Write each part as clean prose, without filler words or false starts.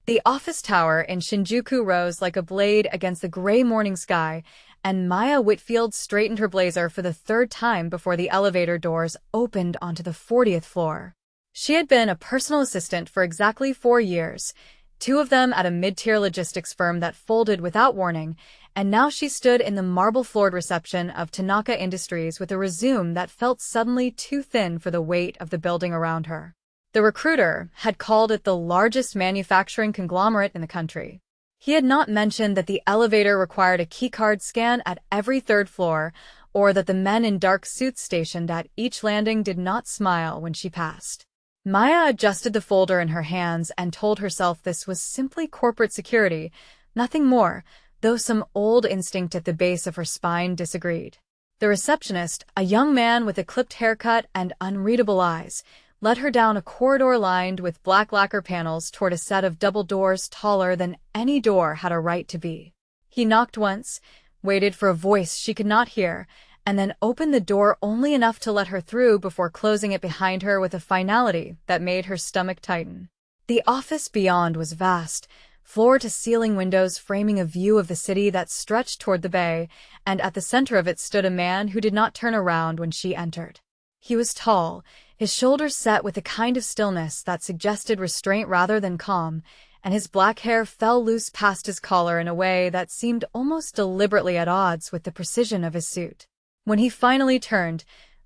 The office tower in Shinjuku rose like a blade against the gray morning sky, and Maya Whitfield straightened her blazer for the third time before the elevator doors opened onto the 40th floor. She had been a personal assistant for exactly 4 years, 2 of them at a mid-tier logistics firm that folded without warning, and now she stood in the marble-floored reception of Tanaka Industries with a resume that felt suddenly too thin for the weight of the building around her. The recruiter had called it the largest manufacturing conglomerate in the country. He had not mentioned that the elevator required a keycard scan at every third floor, or that the men in dark suits stationed at each landing did not smile when she passed. Maya adjusted the folder in her hands and told herself this was simply corporate security, nothing more, though some old instinct at the base of her spine disagreed. The receptionist, a young man with a clipped haircut and unreadable eyes, led her down a corridor lined with black lacquer panels toward a set of double doors taller than any door had a right to be. He knocked once, waited for a voice she could not hear, and then opened the door only enough to let her through before closing it behind her with a finality that made her stomach tighten. The office beyond was vast, floor-to-ceiling windows framing a view of the city that stretched toward the bay, and at the center of it stood a man who did not turn around when she entered. He was tall, his shoulders set with a kind of stillness that suggested restraint rather than calm, and his black hair fell loose past his collar in a way that seemed almost deliberately at odds with the precision of his suit. When he finally turned,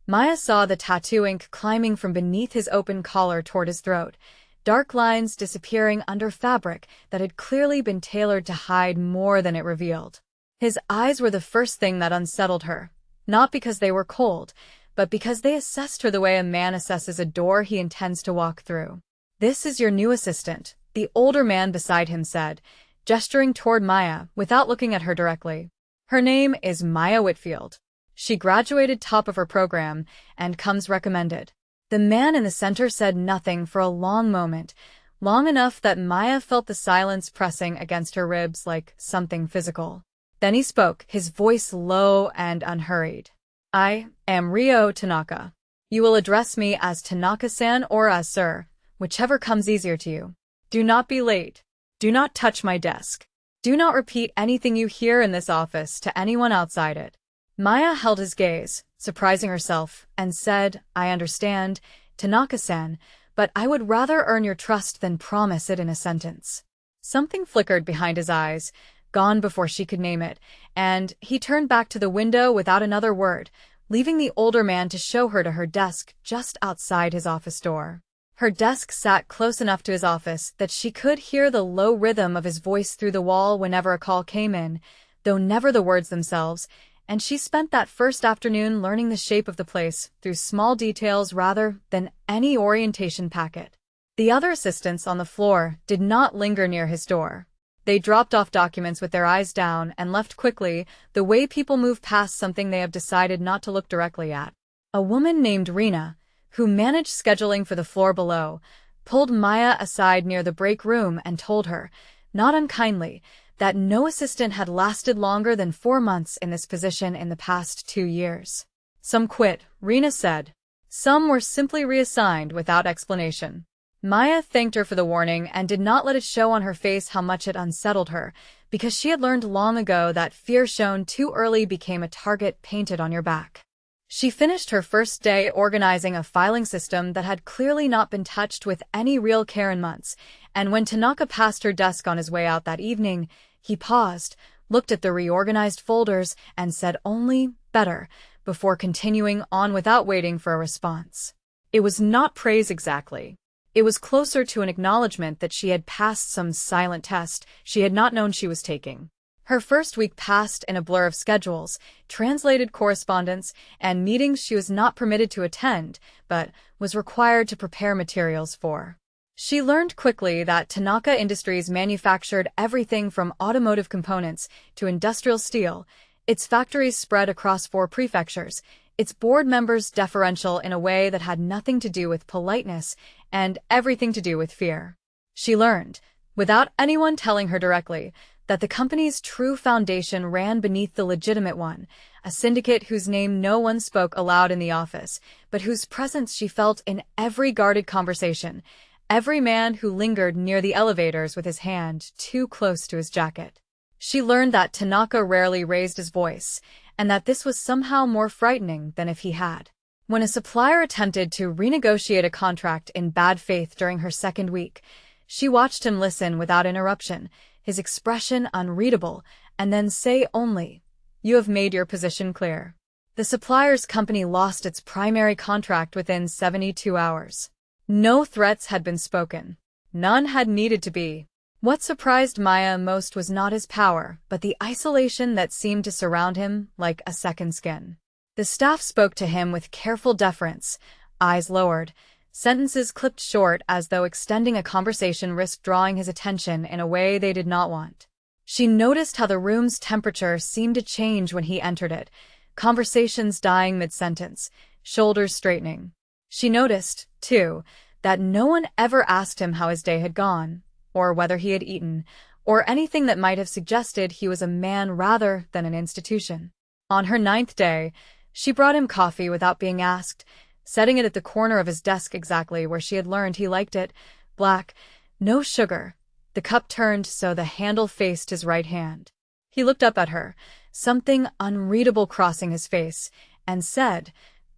Maya saw the tattoo ink climbing from beneath his open collar toward his throat, dark lines disappearing under fabric that had clearly been tailored to hide more than it revealed. His eyes were the first thing that unsettled her, not because they were cold, but because they assessed her the way a man assesses a door he intends to walk through. "This is your new assistant," the older man beside him said, gesturing toward Maya without looking at her directly. "Her name is Maya Whitfield. She graduated top of her program and comes recommended." The man in the center said nothing for a long moment, long enough that Maya felt the silence pressing against her ribs like something physical. Then he spoke, his voice low and unhurried. "I am Ryo Tanaka. You will address me as Tanaka-san or as sir, whichever comes easier to you. Do not be late. Do not touch my desk. Do not repeat anything you hear in this office to anyone outside it." Maya held his gaze, surprising herself, and said, "I understand, Tanaka-san, but I would rather earn your trust than promise it in a sentence." Something flickered behind his eyes, gone before she could name it, and he turned back to the window without another word, leaving the older man to show her to her desk just outside his office door. Her desk sat close enough to his office that she could hear the low rhythm of his voice through the wall whenever a call came in, though never the words themselves, and she spent that first afternoon learning the shape of the place through small details rather than any orientation packet. The other assistants on the floor did not linger near his door. They dropped off documents with their eyes down and left quickly, the way people move past something they have decided not to look directly at. A woman named Rena, who managed scheduling for the floor below, pulled Maya aside near the break room and told her, not unkindly, that no assistant had lasted longer than 4 months in this position in the past 2 years. "Some quit," Rena said. "Some were simply reassigned without explanation." Maya thanked her for the warning and did not let it show on her face how much it unsettled her, because she had learned long ago that fear shown too early became a target painted on your back. She finished her first day organizing a filing system that had clearly not been touched with any real care in months, and when Tanaka passed her desk on his way out that evening, he paused, looked at the reorganized folders, and said only, "Better," before continuing on without waiting for a response. It was not praise exactly. It was closer to an acknowledgement that she had passed some silent test she had not known she was taking. Her first week passed in a blur of schedules, translated correspondence, and meetings she was not permitted to attend, but was required to prepare materials for. She learned quickly that Tanaka Industries manufactured everything from automotive components to industrial steel, its factories spread across 4 prefectures, its board members deferential in a way that had nothing to do with politeness and everything to do with fear. She learned, without anyone telling her directly, that the company's true foundation ran beneath the legitimate one, a syndicate whose name no one spoke aloud in the office, but whose presence she felt in every guarded conversation, every man who lingered near the elevators with his hand too close to his jacket. She learned that Tanaka rarely raised his voice, and that this was somehow more frightening than if he had. When a supplier attempted to renegotiate a contract in bad faith during her second week, she watched him listen without interruption, his expression unreadable, and then say only, "You have made your position clear." The supplier's company lost its primary contract within 72 hours. No threats had been spoken. None had needed to be. What surprised Maya most was not his power, but the isolation that seemed to surround him like a second skin. The staff spoke to him with careful deference, eyes lowered, sentences clipped short as though extending a conversation risked drawing his attention in a way they did not want. She noticed how the room's temperature seemed to change when he entered it, conversations dying mid-sentence, shoulders straightening. She noticed, too, that no one ever asked him how his day had gone, or whether he had eaten, or anything that might have suggested he was a man rather than an institution. On her 9th day, she brought him coffee without being asked, setting it at the corner of his desk exactly where she had learned he liked it, black, no sugar. The cup turned so the handle faced his right hand. He looked up at her, something unreadable crossing his face, and said,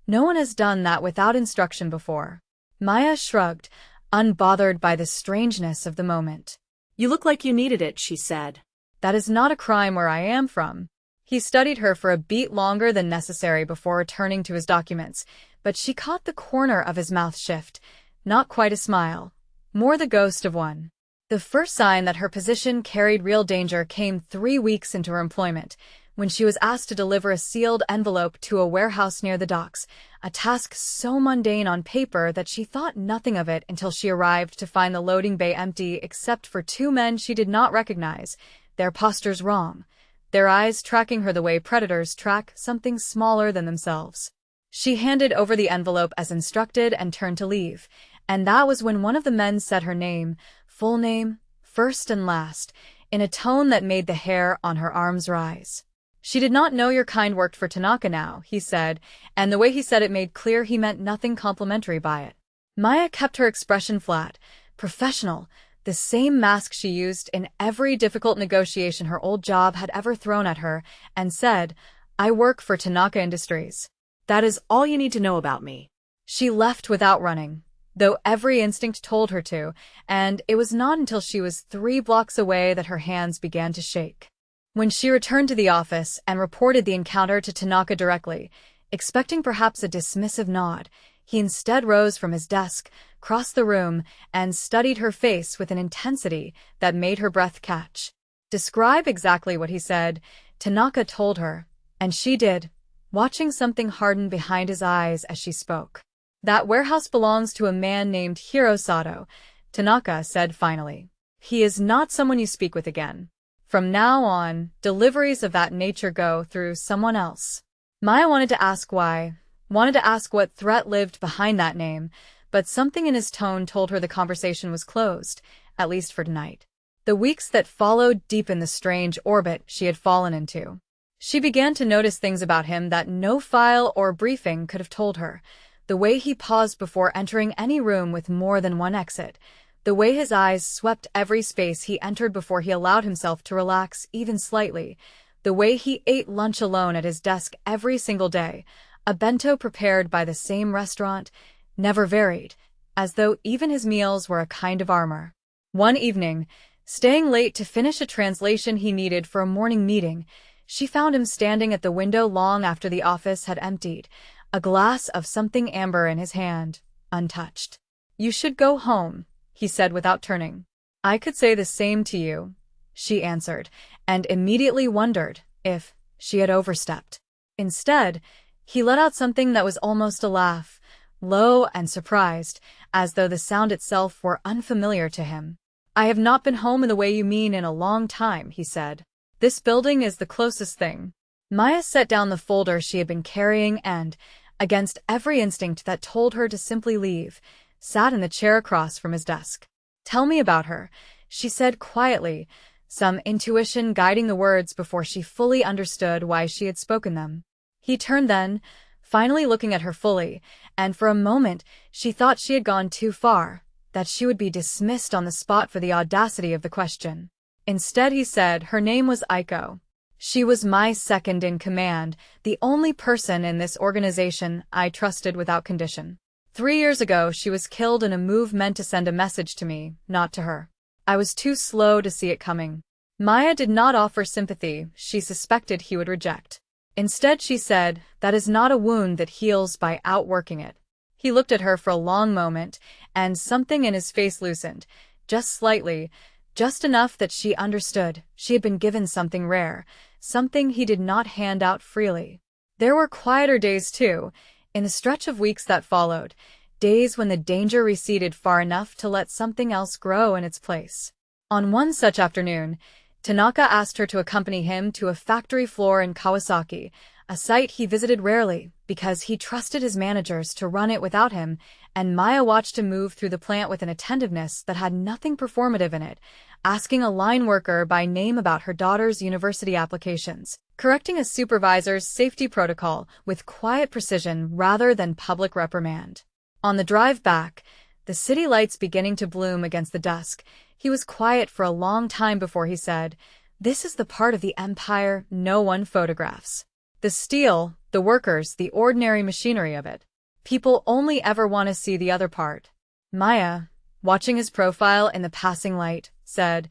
"No one has done that without instruction before." Maya shrugged, unbothered by the strangeness of the moment. "You look like you needed it," she said. "That is not a crime where I am from." He studied her for a beat longer than necessary before returning to his documents, but she caught the corner of his mouth shift, not quite a smile, more the ghost of one. The first sign that her position carried real danger came 3 weeks into her employment, when she was asked to deliver a sealed envelope to a warehouse near the docks, a task so mundane on paper that she thought nothing of it until she arrived to find the loading bay empty except for 2 men she did not recognize, their postures wrong, their eyes tracking her the way predators track something smaller than themselves. She handed over the envelope as instructed and turned to leave, and that was when one of the men said her name, full name, first and last, in a tone that made the hair on her arms rise. "She did not know your kind worked for Tanaka now," he said, and the way he said it made clear he meant nothing complimentary by it. Maya kept her expression flat, professional, the same mask she used in every difficult negotiation her old job had ever thrown at her, and said, "I work for Tanaka Industries. That is all you need to know about me." She left without running, though every instinct told her to, and it was not until she was 3 blocks away that her hands began to shake. When she returned to the office and reported the encounter to Tanaka directly, expecting perhaps a dismissive nod, he instead rose from his desk, crossed the room, and studied her face with an intensity that made her breath catch. "Describe exactly what he said," Tanaka told her, and she did, watching something harden behind his eyes as she spoke. "That warehouse belongs to a man named Sato," Tanaka said finally. "He is not someone you speak with again. From now on, deliveries of that nature go through someone else." Maya wanted to ask why, wanted to ask what threat lived behind that name, but something in his tone told her the conversation was closed, at least for tonight. The weeks that followed deepened the strange orbit she had fallen into. She began to notice things about him that no file or briefing could have told her. The way he paused before entering any room with more than one exit, the way his eyes swept every space he entered before he allowed himself to relax even slightly, the way he ate lunch alone at his desk every single day, a bento prepared by the same restaurant, never varied, as though even his meals were a kind of armor. One evening, staying late to finish a translation he needed for a morning meeting, she found him standing at the window long after the office had emptied, a glass of something amber in his hand, untouched. "You should go home," he said without turning. "I could say the same to you," she answered, and immediately wondered if she had overstepped. Instead, he let out something that was almost a laugh, low and surprised, as though the sound itself were unfamiliar to him. "I have not been home in the way you mean in a long time," he said. "This building is the closest thing." Maya set down the folder she had been carrying and, against every instinct that told her to simply leave, sat in the chair across from his desk. "Tell me about her," she said quietly, some intuition guiding the words before she fully understood why she had spoken them. He turned then, finally looking at her fully, and for a moment she thought she had gone too far, that she would be dismissed on the spot for the audacity of the question. Instead, he said her name was Aiko. She was my second in command, the only person in this organization I trusted without condition. 3 years ago, she was killed in a move meant to send a message to me, not to her. I was too slow to see it coming. Maya did not offer sympathy she suspected he would reject. Instead, she said, that is not a wound that heals by outworking it. He looked at her for a long moment, and something in his face loosened, just slightly, just enough that she understood she had been given something rare, something he did not hand out freely. There were quieter days, too, in the stretch of weeks that followed, days when the danger receded far enough to let something else grow in its place. On one such afternoon, Tanaka asked her to accompany him to a factory floor in Kawasaki, a site he visited rarely because he trusted his managers to run it without him, and Maya watched him move through the plant with an attentiveness that had nothing performative in it, asking a line worker by name about her daughter's university applications, correcting a supervisor's safety protocol with quiet precision rather than public reprimand. On the drive back, the city lights beginning to bloom against the dusk, he was quiet for a long time before he said, "This is the part of the empire no one photographs. The steel, the workers, the ordinary machinery of it. People only ever want to see the other part." Maya, watching his profile in the passing light, said,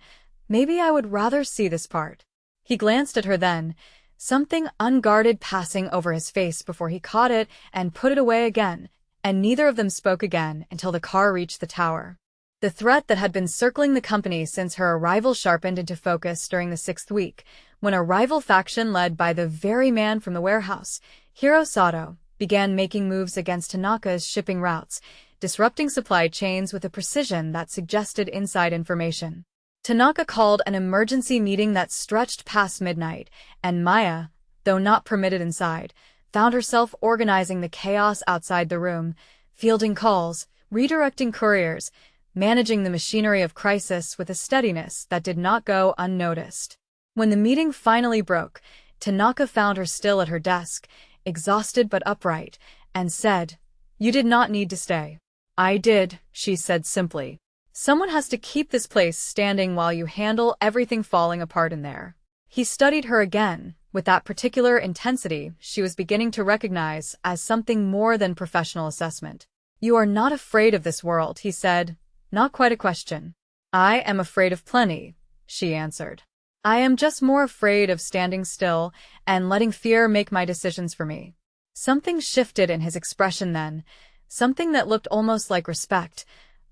"Maybe I would rather see this part." He glanced at her then, something unguarded passing over his face before he caught it and put it away again, and neither of them spoke again until the car reached the tower. The threat that had been circling the company since her arrival sharpened into focus during the 6th week, when a rival faction led by the very man from the warehouse, Hiro Sato, began making moves against Tanaka's shipping routes, disrupting supply chains with a precision that suggested inside information. Tanaka called an emergency meeting that stretched past midnight, and Maya, though not permitted inside, found herself organizing the chaos outside the room, fielding calls, redirecting couriers, managing the machinery of crisis with a steadiness that did not go unnoticed. When the meeting finally broke, Tanaka found her still at her desk, exhausted but upright, and said, "You did not need to stay." "I did," she said simply. "Someone has to keep this place standing while you handle everything falling apart in there." He studied her again, with that particular intensity she was beginning to recognize as something more than professional assessment. "You are not afraid of this world," he said. "Not quite a question." "I am afraid of plenty," she answered. "I am just more afraid of standing still and letting fear make my decisions for me." Something shifted in his expression then, something that looked almost like respect,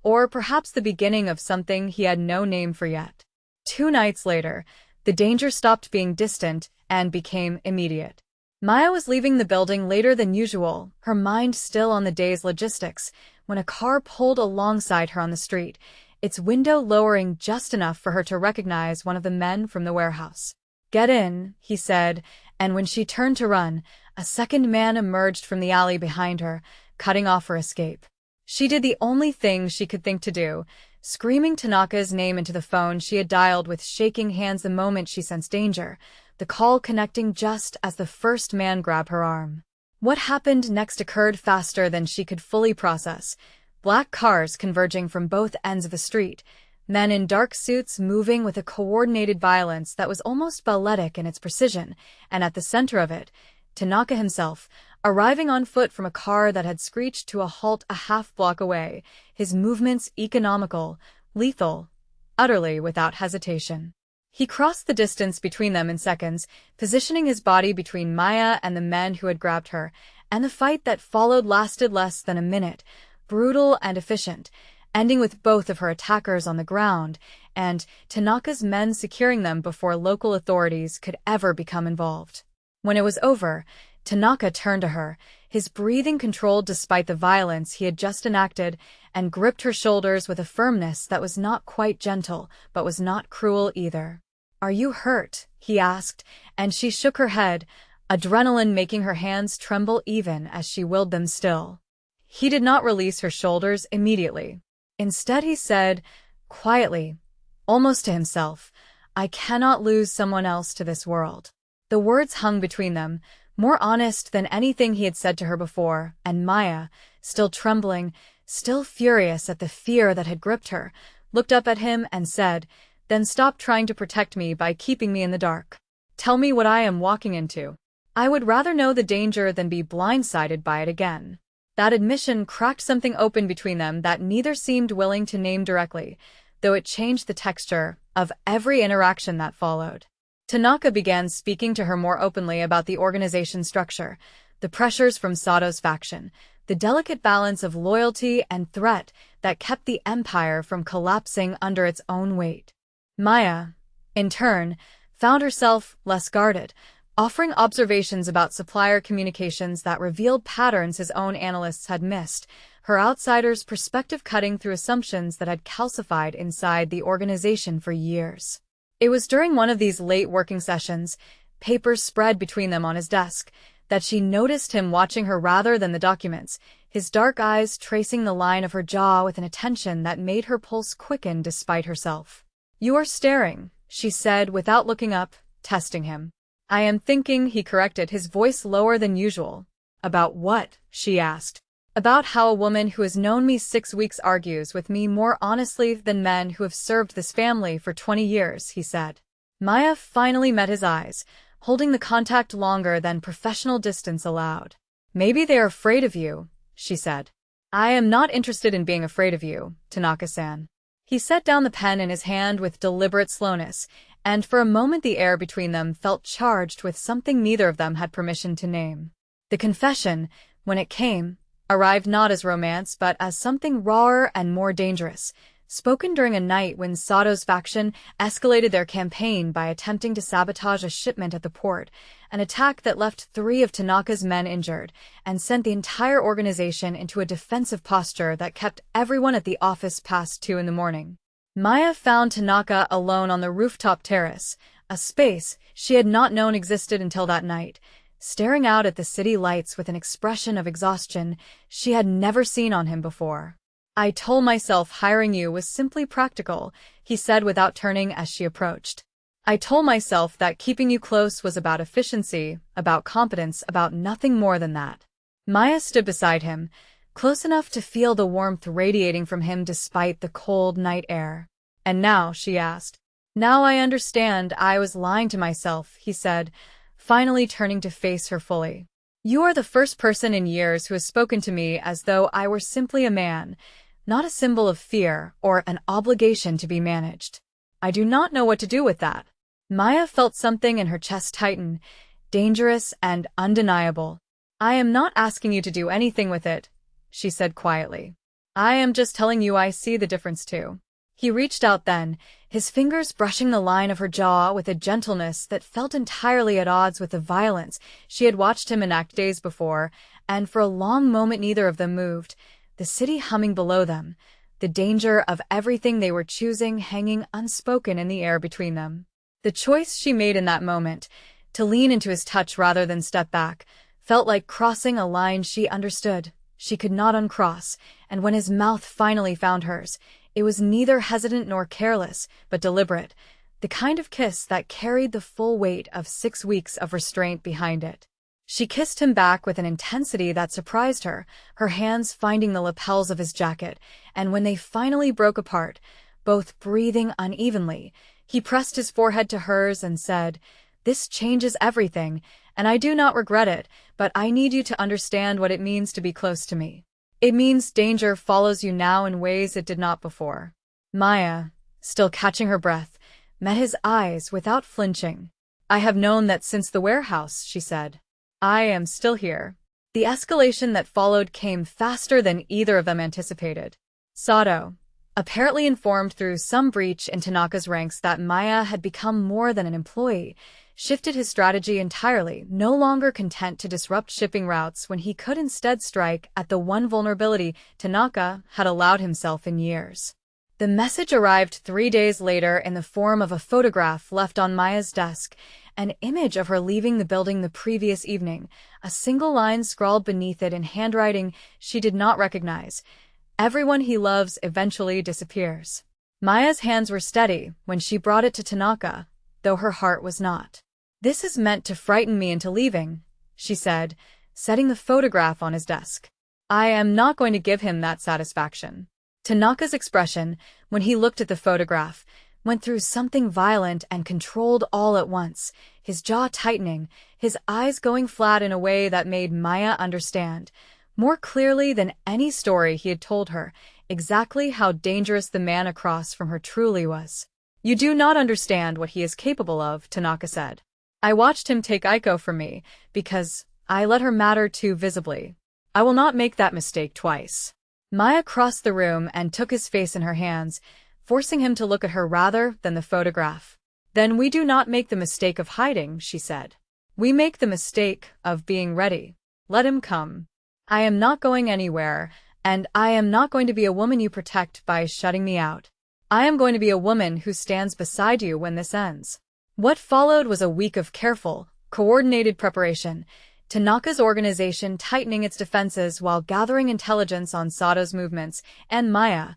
or perhaps the beginning of something he had no name for yet. 2 nights later, the danger stopped being distant and became immediate. Maya was leaving the building later than usual, her mind still on the day's logistics, when a car pulled alongside her on the street, its window lowering just enough for her to recognize one of the men from the warehouse. "Get in," he said, and when she turned to run, a second man emerged from the alley behind her, cutting off her escape. She did the only thing she could think to do, screaming Tanaka's name into the phone she had dialed with shaking hands the moment she sensed danger, the call connecting just as the first man grabbed her arm. What happened next occurred faster than she could fully process. Black cars converging from both ends of the street, men in dark suits moving with a coordinated violence that was almost balletic in its precision, and at the center of it, Tanaka himself, arriving on foot from a car that had screeched to a halt a half-block away, his movements economical, lethal, utterly without hesitation. He crossed the distance between them in seconds, positioning his body between Maya and the men who had grabbed her, and the fight that followed lasted less than a minute, brutal and efficient, ending with both of her attackers on the ground, and Tanaka's men securing them before local authorities could ever become involved. When it was over, Tanaka turned to her, his breathing controlled despite the violence he had just enacted, and gripped her shoulders with a firmness that was not quite gentle, but was not cruel either. "Are you hurt?" he asked, and she shook her head, adrenaline making her hands tremble even as she willed them still. He did not release her shoulders immediately. Instead he said, quietly, almost to himself, "I cannot lose someone else to this world." The words hung between them, more honest than anything he had said to her before, and Maya, still trembling, still furious at the fear that had gripped her, looked up at him and said, "Then stop trying to protect me by keeping me in the dark. Tell me what I am walking into. I would rather know the danger than be blindsided by it again." That admission cracked something open between them that neither seemed willing to name directly, though it changed the texture of every interaction that followed. Tanaka began speaking to her more openly about the organization structure, the pressures from Sato's faction, the delicate balance of loyalty and threat that kept the empire from collapsing under its own weight. Maya, in turn, found herself less guarded, offering observations about supplier communications that revealed patterns his own analysts had missed, her outsider's perspective cutting through assumptions that had calcified inside the organization for years. It was during one of these late working sessions, papers spread between them on his desk, that she noticed him watching her rather than the documents, his dark eyes tracing the line of her jaw with an attention that made her pulse quicken despite herself. "You are staring," she said without looking up, testing him. "I am thinking," he corrected, his voice lower than usual. "About what?" she asked. "About how a woman who has known me 6 weeks argues with me more honestly than men who have served this family for 20 years, he said. Maya finally met his eyes, holding the contact longer than professional distance allowed. "Maybe they are afraid of you," she said. "I am not interested in being afraid of you, Tanaka-san." He set down the pen in his hand with deliberate slowness, and for a moment the air between them felt charged with something neither of them had permission to name. The confession, when it came, arrived not as romance but as something rawer and more dangerous, spoken during a night when Sato's faction escalated their campaign by attempting to sabotage a shipment at the port, an attack that left 3 of Tanaka's men injured and sent the entire organization into a defensive posture that kept everyone at the office past 2 in the morning. Maya found Tanaka alone on the rooftop terrace, a space she had not known existed until that night, staring out at the city lights with an expression of exhaustion she had never seen on him before. "I told myself hiring you was simply practical," he said without turning as she approached. "I told myself that keeping you close was about efficiency, about competence, about nothing more than that." Maya stood beside him, close enough to feel the warmth radiating from him despite the cold night air. "And now," she asked. "Now I understand I was lying to myself," he said, finally turning to face her fully. "You are the first person in years who has spoken to me as though I were simply a man, not a symbol of fear or an obligation to be managed. I do not know what to do with that." Maya felt something in her chest tighten, dangerous and undeniable. "I am not asking you to do anything with it," she said quietly. "I am just telling you I see the difference too." He reached out then, his fingers brushing the line of her jaw with a gentleness that felt entirely at odds with the violence she had watched him enact days before, and for a long moment neither of them moved, the city humming below them, the danger of everything they were choosing hanging unspoken in the air between them. The choice she made in that moment, to lean into his touch rather than step back, felt like crossing a line she understood she could not uncross, and when his mouth finally found hers, it was neither hesitant nor careless, but deliberate, the kind of kiss that carried the full weight of 6 weeks of restraint behind it. She kissed him back with an intensity that surprised her, her hands finding the lapels of his jacket, and when they finally broke apart, both breathing unevenly, he pressed his forehead to hers and said, "This changes everything, and I do not regret it, but I need you to understand what it means to be close to me. It means danger follows you now in ways it did not before." Maya, still catching her breath, met his eyes without flinching. "I have known that since the warehouse," she said. "I am still here." The escalation that followed came faster than either of them anticipated. Sato, apparently informed through some breach in Tanaka's ranks that Maya had become more than an employee, shifted his strategy entirely, no longer content to disrupt shipping routes when he could instead strike at the one vulnerability Tanaka had allowed himself in years. The message arrived 3 days later in the form of a photograph left on Maya's desk, an image of her leaving the building the previous evening, a single line scrawled beneath it in handwriting she did not recognize. "Everyone he loves eventually disappears." Maya's hands were steady when she brought it to Tanaka, though her heart was not. "This is meant to frighten me into leaving," she said, setting the photograph on his desk. I am not going to give him that satisfaction. Tanaka's expression, when he looked at the photograph, went through something violent and controlled all at once, his jaw tightening, his eyes going flat in a way that made Maya understand, more clearly than any story he had told her, exactly how dangerous the man across from her truly was. You do not understand what he is capable of, Tanaka said. I watched him take Aiko from me, because I let her matter too visibly. I will not make that mistake twice. Maya crossed the room and took his face in her hands, forcing him to look at her rather than the photograph. Then we do not make the mistake of hiding, she said. We make the mistake of being ready. Let him come. I am not going anywhere, and I am not going to be a woman you protect by shutting me out. I am going to be a woman who stands beside you when this ends. What followed was a week of careful, coordinated preparation, Tanaka's organization tightening its defenses while gathering intelligence on Sato's movements, and Maya,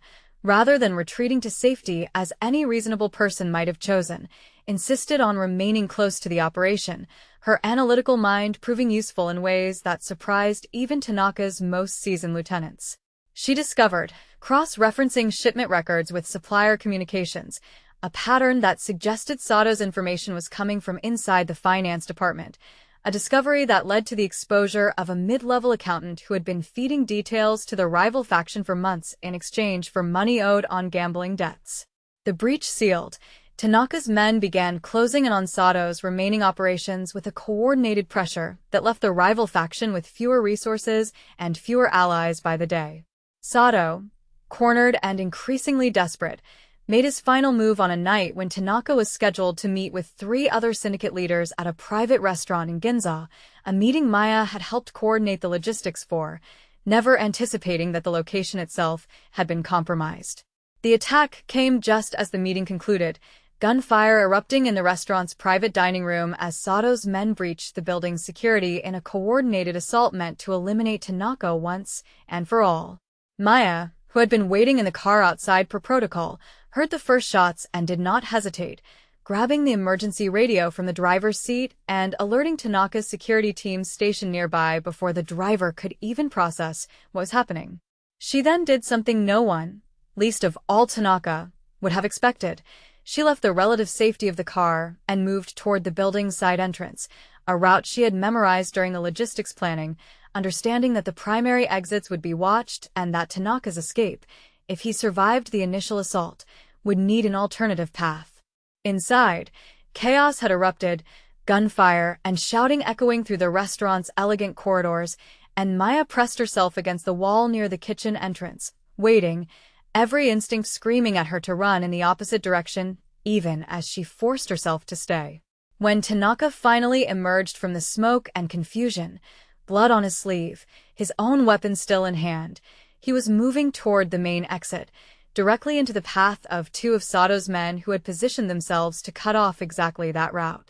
rather than retreating to safety as any reasonable person might have chosen, insisted on remaining close to the operation, her analytical mind proving useful in ways that surprised even Tanaka's most seasoned lieutenants. She discovered, cross-referencing shipment records with supplier communications, a pattern that suggested Sato's information was coming from inside the finance department, a discovery that led to the exposure of a mid-level accountant who had been feeding details to the rival faction for months in exchange for money owed on gambling debts. The breach sealed, Tanaka's men began closing in on Sato's remaining operations with a coordinated pressure that left the rival faction with fewer resources and fewer allies by the day. Sato, cornered and increasingly desperate, made his final move on a night when Tanaka was scheduled to meet with 3 other syndicate leaders at a private restaurant in Ginza, a meeting Maya had helped coordinate the logistics for, never anticipating that the location itself had been compromised. The attack came just as the meeting concluded, gunfire erupting in the restaurant's private dining room as Sato's men breached the building's security in a coordinated assault meant to eliminate Tanaka once and for all. Maya, who had been waiting in the car outside per protocol, heard the first shots and did not hesitate, grabbing the emergency radio from the driver's seat and alerting Tanaka's security team stationed nearby before the driver could even process what was happening. She then did something no one, least of all Tanaka, would have expected. She left the relative safety of the car and moved toward the building's side entrance, a route she had memorized during the logistics planning, understanding that the primary exits would be watched and that Tanaka's escape, if he survived the initial assault, would need an alternative path. Inside, chaos had erupted, gunfire and shouting echoing through the restaurant's elegant corridors, and Maya pressed herself against the wall near the kitchen entrance, waiting, every instinct screaming at her to run in the opposite direction, even as she forced herself to stay. When Tanaka finally emerged from the smoke and confusion, blood on his sleeve, his own weapon still in hand, he was moving toward the main exit, directly into the path of 2 of Sato's men who had positioned themselves to cut off exactly that route.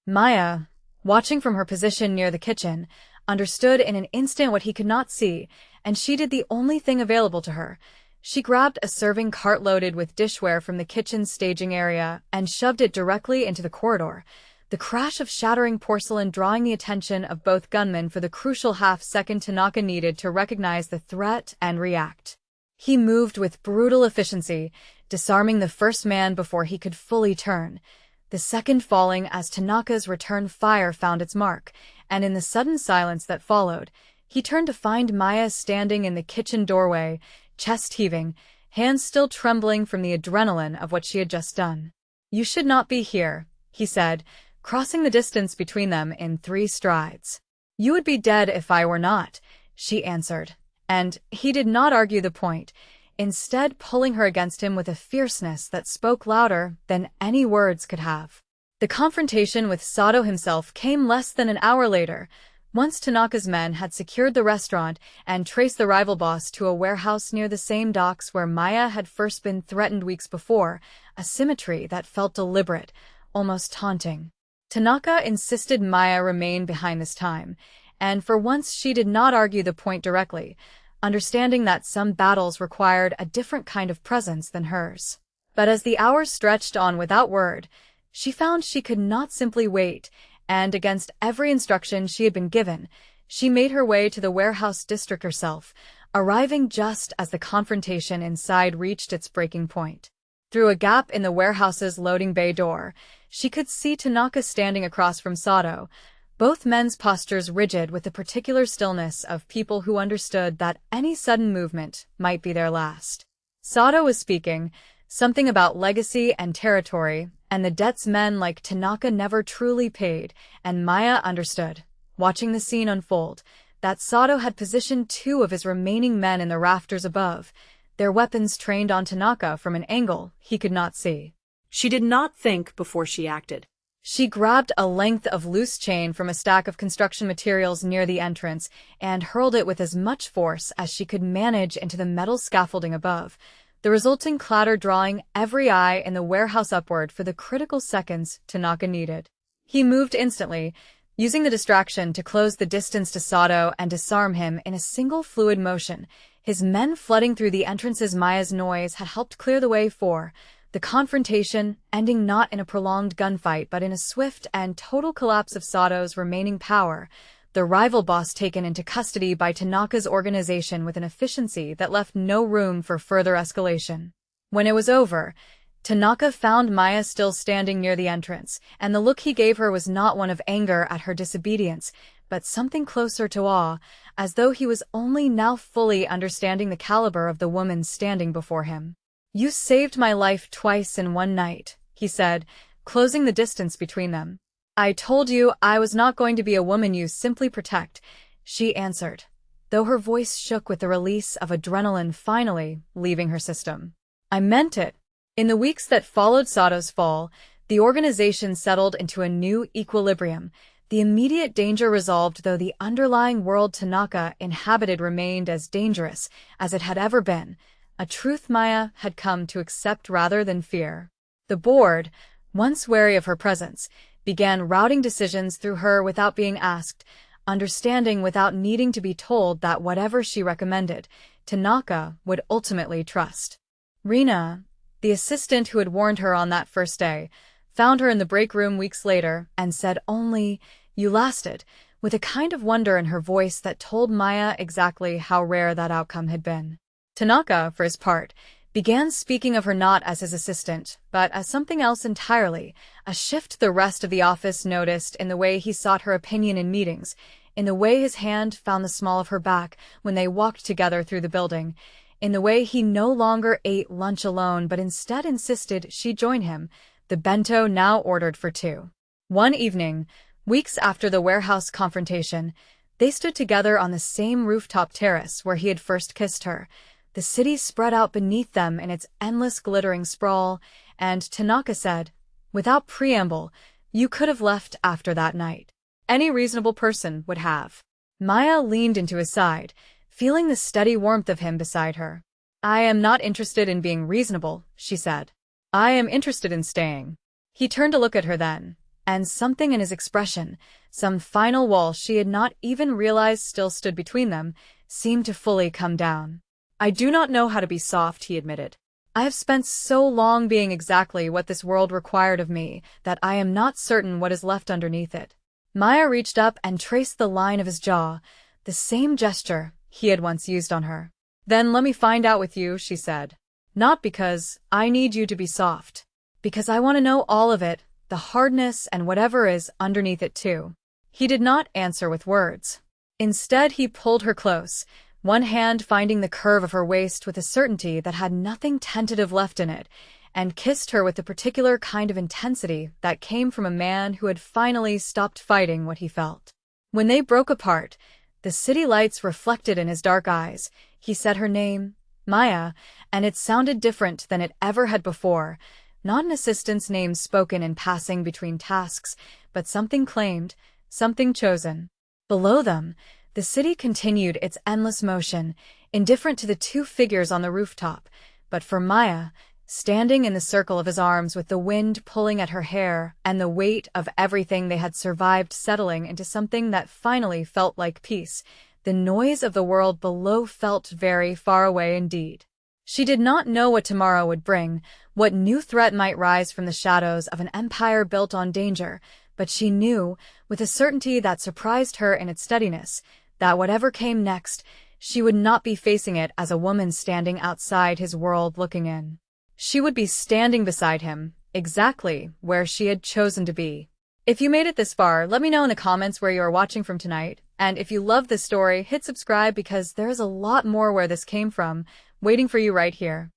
Maya, watching from her position near the kitchen, understood in an instant what he could not see, and she did the only thing available to her. She grabbed a serving cart loaded with dishware from the kitchen's staging area and shoved it directly into the corridor, the crash of shattering porcelain drawing the attention of both gunmen for the crucial half-second Tanaka needed to recognize the threat and react. He moved with brutal efficiency, disarming the first man before he could fully turn, the second falling as Tanaka's return fire found its mark, and in the sudden silence that followed, he turned to find Maya standing in the kitchen doorway, chest heaving, hands still trembling from the adrenaline of what she had just done. "You should not be here," he said, crossing the distance between them in 3 strides. "You would be dead if I were not," she answered, and he did not argue the point, instead pulling her against him with a fierceness that spoke louder than any words could have. The confrontation with Sato himself came less than an hour later, once Tanaka's men had secured the restaurant and traced the rival boss to a warehouse near the same docks where Maya had first been threatened weeks before, a symmetry that felt deliberate, almost taunting. Tanaka insisted Maya remain behind this time, and for once she did not argue the point directly, understanding that some battles required a different kind of presence than hers. But as the hours stretched on without word, she found she could not simply wait, and against every instruction she had been given, She made her way to the warehouse district herself, arriving just as the confrontation inside reached its breaking point. Through a gap in the warehouse's loading bay door, she could see Tanaka standing across from Sato, both men's postures rigid with the particular stillness of people who understood that any sudden movement might be their last. Sato was speaking, something about legacy and territory, and the debts men like Tanaka never truly paid, and Maya understood, watching the scene unfold, that Sato had positioned 2 of his remaining men in the rafters above, their weapons trained on Tanaka from an angle he could not see. She did not think before she acted. She grabbed a length of loose chain from a stack of construction materials near the entrance and hurled it with as much force as she could manage into the metal scaffolding above, the resulting clatter drawing every eye in the warehouse upward for the critical seconds Tanaka needed. He moved instantly, using the distraction to close the distance to Sato and disarm him in a single fluid motion. His men flooding through the entrances. Maya's noise had helped clear the way for the confrontation, ending not in a prolonged gunfight but in a swift and total collapse of Sato's remaining power, the rival boss taken into custody by Tanaka's organization with an efficiency that left no room for further escalation. When it was over, Tanaka found Maya still standing near the entrance, and the look he gave her was not one of anger at her disobedience, but something closer to awe, as though he was only now fully understanding the caliber of the woman standing before him. "You saved my life twice in one night," he said, closing the distance between them. "I told you I was not going to be a woman you simply protect," she answered, though her voice shook with the release of adrenaline finally leaving her system. "I meant it." In the weeks that followed Sato's fall, the organization settled into a new equilibrium, the immediate danger resolved, though the underlying world Tanaka inhabited remained as dangerous as it had ever been, a truth Maya had come to accept rather than fear. The board, once wary of her presence, began routing decisions through her without being asked, understanding without needing to be told that whatever she recommended, Tanaka would ultimately trust. Rina, the assistant who had warned her on that first day, found her in the break room weeks later and said only, "You lasted," with a kind of wonder in her voice that told Maya exactly how rare that outcome had been. Tanaka, for his part, began speaking of her not as his assistant, but as something else entirely, a shift the rest of the office noticed in the way he sought her opinion in meetings, in the way his hand found the small of her back when they walked together through the building, in the way he no longer ate lunch alone but instead insisted she join him, the bento now ordered for 2. One evening, weeks after the warehouse confrontation, they stood together on the same rooftop terrace where he had first kissed her, the city spread out beneath them in its endless glittering sprawl, and Tanaka said, without preamble, "You could have left after that night. Any reasonable person would have." Maya leaned into his side, feeling the steady warmth of him beside her. "I am not interested in being reasonable," she said. "I am interested in staying." He turned to look at her then, and something in his expression, some final wall she had not even realized still stood between them, seemed to fully come down. "I do not know how to be soft," he admitted. "I have spent so long being exactly what this world required of me that I am not certain what is left underneath it." Maya reached up and traced the line of his jaw, the same gesture he had once used on her. "Then let me find out with you," she said. "Not because I need you to be soft. Because I want to know all of it, the hardness and whatever is underneath it too." He did not answer with words. Instead, he pulled her close, one hand finding the curve of her waist with a certainty that had nothing tentative left in it, and kissed her with the particular kind of intensity that came from a man who had finally stopped fighting what he felt. When they broke apart, the city lights reflected in his dark eyes, he said her name, Maya, and it sounded different than it ever had before, not an assistant's name spoken in passing between tasks, but something claimed, something chosen. Below them, the city continued its endless motion, indifferent to the 2 figures on the rooftop, but for Maya, standing in the circle of his arms with the wind pulling at her hair and the weight of everything they had survived settling into something that finally felt like peace, the noise of the world below felt very far away indeed. She did not know what tomorrow would bring, what new threat might rise from the shadows of an empire built on danger, but she knew, with a certainty that surprised her in its steadiness, that whatever came next, she would not be facing it as a woman standing outside his world looking in. She would be standing beside him, exactly where she had chosen to be. If you made it this far, let me know in the comments where you are watching from tonight. And if you love this story, hit subscribe because there is a lot more where this came from, waiting for you right here.